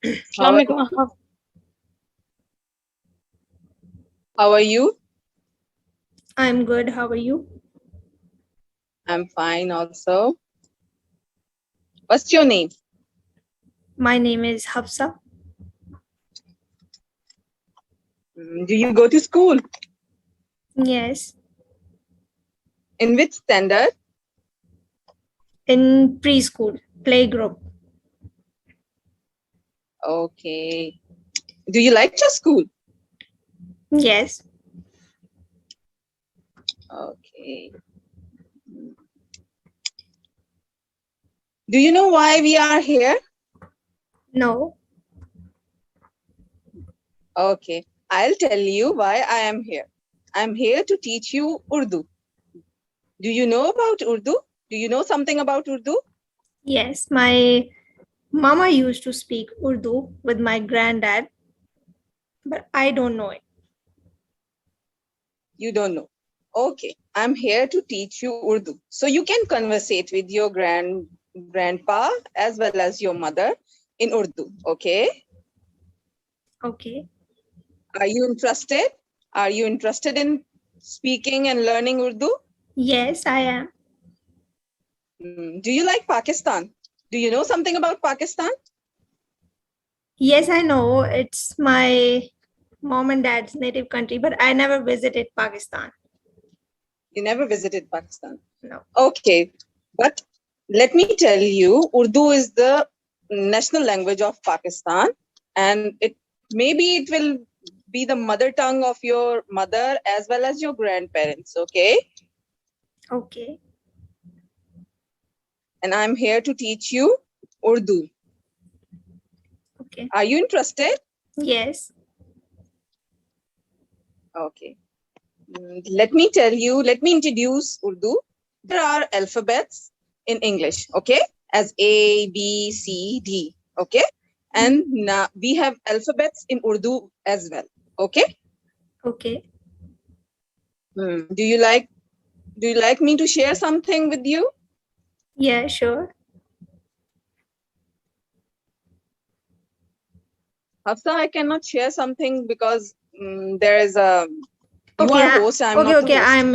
How are, Assalamualaikum. how are you? I'm good. How are you? I'm fine also. What's your name? My name is Hafiza. Do you go to school? Yes, In which standard? in preschool, playgroup. Okay. Do you like your school? Yes, Okay. Do you know why we are here? no, Okay. I'll tell you why I am here. I'm here to teach you Urdu. Do you know about Urdu? Do you know something about Urdu? yes. My mama used to speak Urdu with my granddad, but I don't know it. You don't know. Okay. I'm here to teach you Urdu. So you can conversate with your grandpa as well as your mother in Urdu. Okay. Okay. Are you interested? Are you interested in speaking and learning Urdu? Yes, I am. Do you like Pakistan? Do you know something about Pakistan? Yes, I know. It's my mom and dad's native country, but I never visited Pakistan. You never visited Pakistan. No. Okay. But let me tell you, Urdu is the national language of Pakistan, and maybe it will be the mother tongue of your mother as well as your grandparents. Okay. Okay. And I'm here to teach you Urdu. Okay. Are you interested? Yes. Okay. Let me introduce Urdu. There are alphabets in English, okay, as A, B, C, D, okay? And now we have alphabets in Urdu as well, okay? Okay. Do you like me to share something with you? Yeah, sure. Hafsa, I cannot share something because there is a, you Okay. are host, I'm Okay. not the Okay. host. I'm